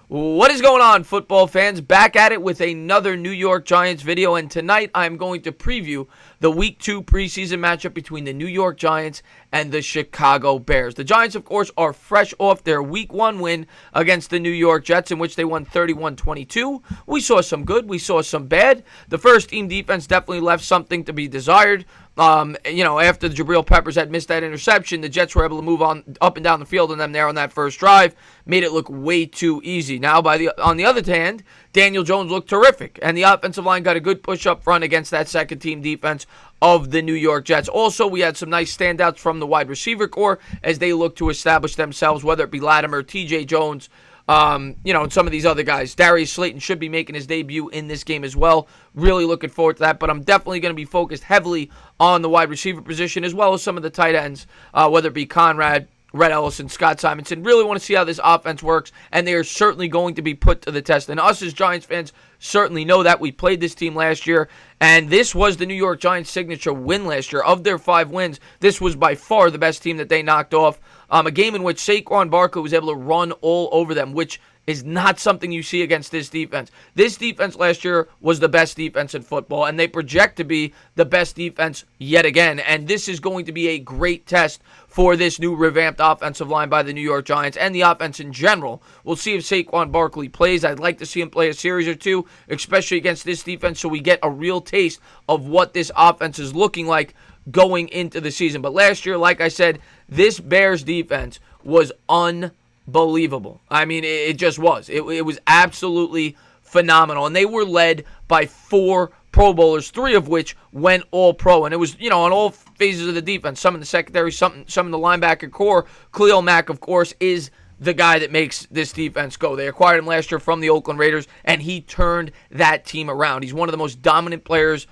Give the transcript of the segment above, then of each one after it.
What is going on, football fans? Back at it with another New York Giants video, and tonight I'm going to preview the Week 2 preseason matchup between the New York Giants and the Chicago Bears. The Giants, of course, are fresh off their Week 1 win against the New York Jets, in which they won 31-22. We saw some good, we saw some bad. The first-team defense definitely left something to be desired. After the Jabril Peppers had missed that interception, the Jets were able to move on up and down the field and them there on that first drive, made it look way too easy. Now, on the other hand, Daniel Jones looked terrific, and the offensive line got a good push up front against that second-team defense of the New York Jets. Also, we had some nice standouts from the wide receiver corps as they look to establish themselves, whether it be Latimer, T.J. Jones, and some of these other guys. Darius Slayton should be making his debut in this game as well. Really looking forward to that, but I'm definitely going to be focused heavily on the wide receiver position as well as some of the tight ends, whether it be Conrad, Rhett Ellison, Scott Simonson. Really want to see how this offense works, and they are certainly going to be put to the test. And us as Giants fans certainly know that. We played this team last year, and this was the New York Giants' signature win last year. Of their 5 wins, this was by far the best team that they knocked off. A game in which Saquon Barkley was able to run all over them, which is not something you see against this defense. This defense last year was the best defense in football, and they project to be the best defense yet again. And this is going to be a great test for this new revamped offensive line by the New York Giants and the offense in general. We'll see if Saquon Barkley plays. I'd like to see him play a series or two, especially against this defense, so we get a real taste of what this offense is looking like going into the season. But last year, like I said, this Bears defense was unbelievable. I mean, it just was. It was absolutely phenomenal. And they were led by 4 Pro Bowlers, 3 of which went all pro. And it was, on all phases of the defense. Some in the secondary, some in the linebacker core. Khalil Mack, of course, is the guy that makes this defense go. They acquired him last year from the Oakland Raiders, and he turned that team around. He's one of the most dominant players,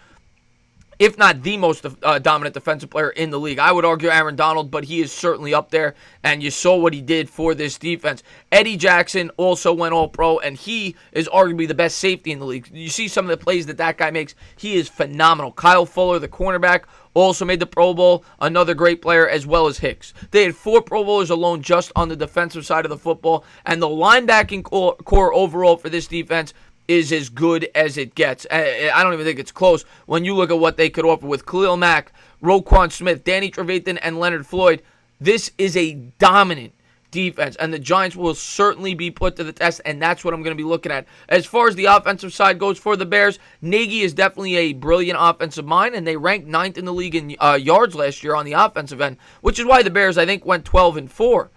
if not the most dominant defensive player in the league. I would argue Aaron Donald, but he is certainly up there, and you saw what he did for this defense. Eddie Jackson also went all-pro, and he is arguably the best safety in the league. You see some of the plays that guy makes. He is phenomenal. Kyle Fuller, the cornerback, also made the Pro Bowl, another great player, as well as Hicks. They had 4 Pro Bowlers alone just on the defensive side of the football, and the linebacking core overall for this defense is as good as it gets. I don't even think it's close when you look at what they could offer with Khalil Mack, Roquan Smith, Danny Trevathan, and Leonard Floyd. This is a dominant defense, and the Giants will certainly be put to the test, and that's what I'm going to be looking at. As far as the offensive side goes for the Bears, Nagy is definitely a brilliant offensive mind, and they ranked 9th in the league in yards last year on the offensive end, which is why the Bears, I think, went 12-4.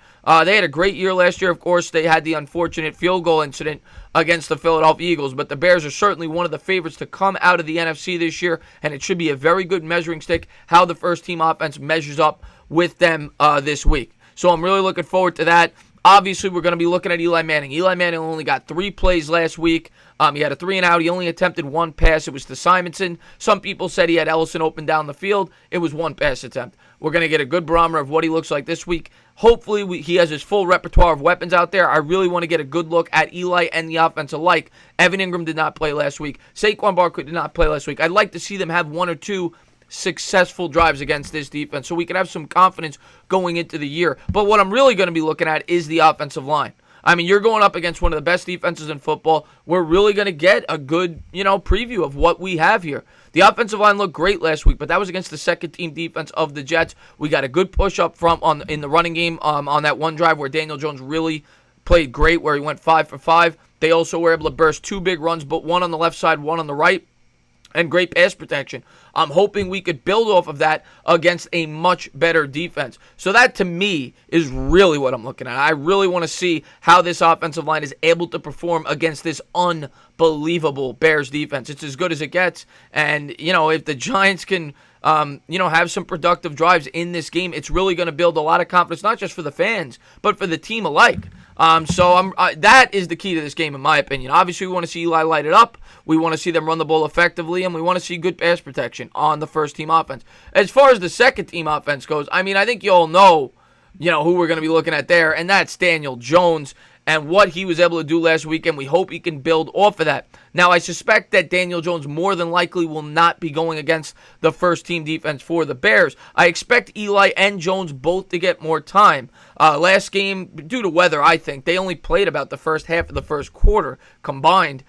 They had a great year last year. Of course, they had the unfortunate field goal incident against the Philadelphia Eagles, but the Bears are certainly one of the favorites to come out of the NFC this year, and it should be a very good measuring stick how the first-team offense measures up with them this week. So I'm really looking forward to that. Obviously, we're going to be looking at Eli Manning. Eli Manning only got 3 plays last week. He had a 3-and-out. He only attempted 1 pass. It was to Simonson. Some people said he had Ellison open down the field. It was 1 pass attempt. We're going to get a good barometer of what he looks like this week. Hopefully, he has his full repertoire of weapons out there. I really want to get a good look at Eli and the offense alike. Evan Engram did not play last week. Saquon Barkley did not play last week. I'd like to see them have 1 or 2 successful drives against this defense so we can have some confidence going into the year. But what I'm really going to be looking at is the offensive line. I mean, you're going up against one of the best defenses in football. We're really going to get a good, preview of what we have here. The offensive line looked great last week, but that was against the second-team defense of the Jets. We got a good push up front in the running game on that one drive where Daniel Jones really played great, where he went 5 for 5. They also were able to burst 2 big runs, but 1 on the left side, 1 on the right, and great pass protection. I'm hoping we could build off of that against a much better defense. So that, to me, is really what I'm looking at. I really want to see how this offensive line is able to perform against this unbelievable Bears defense. It's as good as it gets. And, if the Giants can, have some productive drives in this game, it's really going to build a lot of confidence, not just for the fans, but for the team alike. That is the key to this game, in my opinion. Obviously, we want to see Eli light it up. We want to see them run the ball effectively, and we want to see good pass protection on the first-team offense. As far as the second-team offense goes, I think you all know, who we're going to be looking at there, and that's Daniel Jones. and what he was able to do last week, and we hope he can build off of that. Now, I suspect that Daniel Jones more than likely will not be going against the first-team defense for the Bears. I expect Eli and Jones both to get more time. Last game, due to weather, I think, they only played about the first half of the first quarter combined.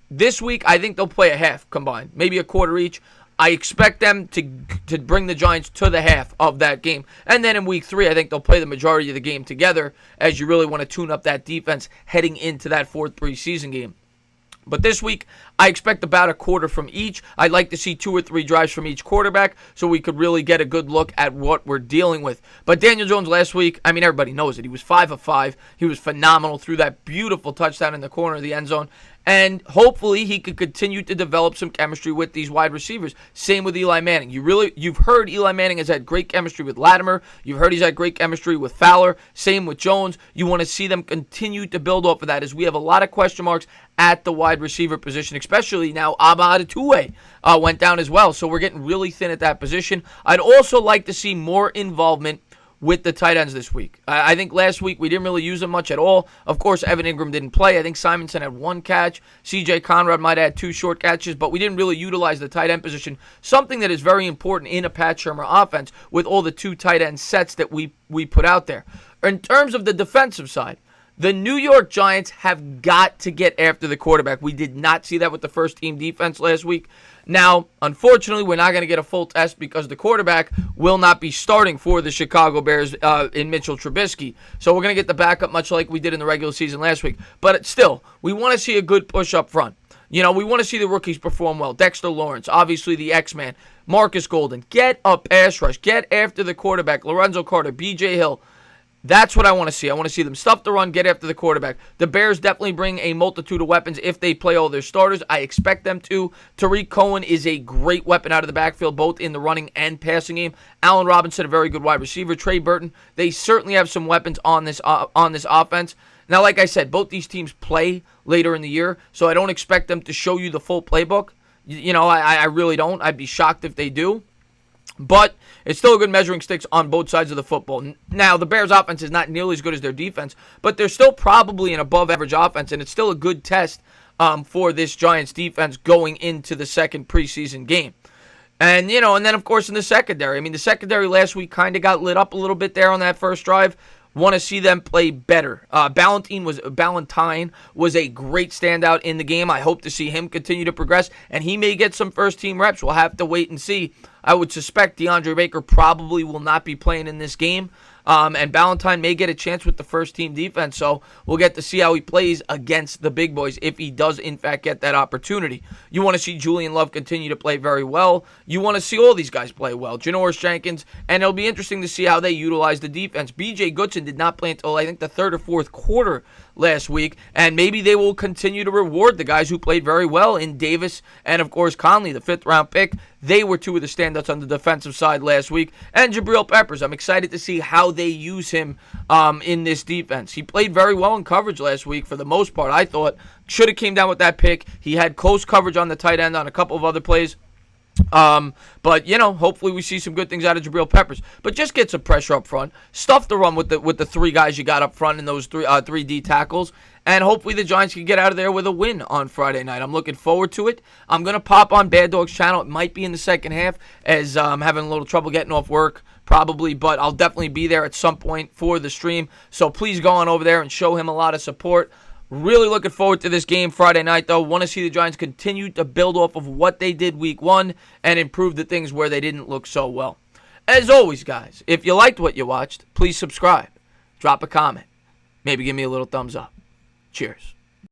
This week, I think they'll play a half combined, maybe a quarter each. I expect them to bring the Giants to the half of that game. And then in week 3, I think they'll play the majority of the game together, as you really want to tune up that defense heading into that 4th preseason game. But this week, I expect about a quarter from each. I'd like to see 2 or 3 drives from each quarterback so we could really get a good look at what we're dealing with. But Daniel Jones last week, I mean, everybody knows it. He was 5 of 5. He was phenomenal, threw that beautiful touchdown in the corner of the end zone. And hopefully he could continue to develop some chemistry with these wide receivers. Same with Eli Manning. You've heard Eli Manning has had great chemistry with Latimer. You've heard he's had great chemistry with Fowler. Same with Jones. You want to see them continue to build off of that, as we have a lot of question marks at the wide receiver position, especially now Abba Adetuwe went down as well. So we're getting really thin at that position. I'd also like to see more involvement with the tight ends this week. I think last week we didn't really use them much at all. Of course, Evan Engram didn't play. I think Simonson had 1 catch. C.J. Conrad might have had 2 short catches, but we didn't really utilize the tight end position, something that is very important in a Pat Shurmur offense with all the 2 tight end sets that we put out there. In terms of the defensive side, the New York Giants have got to get after the quarterback. We did not see that with the first-team defense last week. Now, unfortunately, we're not going to get a full test because the quarterback will not be starting for the Chicago Bears in Mitchell Trubisky. So we're going to get the backup much like we did in the regular season last week. But still, we want to see a good push up front. You know, we want to see the rookies perform well. Dexter Lawrence, obviously the X-Man. Marcus Golden, get a pass rush. Get after the quarterback. Lorenzo Carter, B.J. Hill. That's what I want to see. I want to see them stuff the run, get after the quarterback. The Bears definitely bring a multitude of weapons if they play all their starters. I expect them to. Tariq Cohen is a great weapon out of the backfield, both in the running and passing game. Allen Robinson, a very good wide receiver. Trey Burton, they certainly have some weapons on this offense. Now, like I said, both these teams play later in the year, so I don't expect them to show you the full playbook. You know, I really don't. I'd be shocked if they do. But it's still a good measuring sticks on both sides of the football. Now, the Bears' offense is not nearly as good as their defense, but they're still probably an above-average offense, and it's still a good test for this Giants defense going into the 2nd preseason game. And, you know, and then, of course, in the secondary. I mean, the secondary last week kind of got lit up a little bit there on that first drive. Want to see them play better. Ballantyne was a great standout in the game. I hope to see him continue to progress, and he may get some first-team reps. We'll have to wait and see. I would suspect DeAndre Baker probably will not be playing in this game. And Ballantyne may get a chance with the first-team defense, so we'll get to see how he plays against the big boys if he does, in fact, get that opportunity. You want to see Julian Love continue to play very well. You want to see all these guys play well. Janoris Jenkins, and it'll be interesting to see how they utilize the defense. B.J. Goodson did not play until, I think, the 3rd or 4th quarter last week, and maybe they will continue to reward the guys who played very well in Davis and, of course, Conley, the 5th-round pick. They were 2 of the standouts on the defensive side last week. And Jabril Peppers, I'm excited to see how they use him in this defense. He played very well in coverage last week for the most part, I thought. Should have came down with that pick. He had close coverage on the tight end on a couple of other plays. But, you know, hopefully we see some good things out of Jabril Peppers. But just get some pressure up front. Stuff the run with the 3 guys you got up front in those 3 D tackles. And hopefully the Giants can get out of there with a win on Friday night. I'm looking forward to it. I'm going to pop on Bad Dog's channel. It might be in the second half as I'm having a little trouble getting off work, probably. But I'll definitely be there at some point for the stream. So please go on over there and show him a lot of support. Really looking forward to this game Friday night, though. Want to see the Giants continue to build off of what they did week 1 and improve the things where they didn't look so well. As always, guys, if you liked what you watched, please subscribe. Drop a comment. Maybe give me a little thumbs up. Cheers.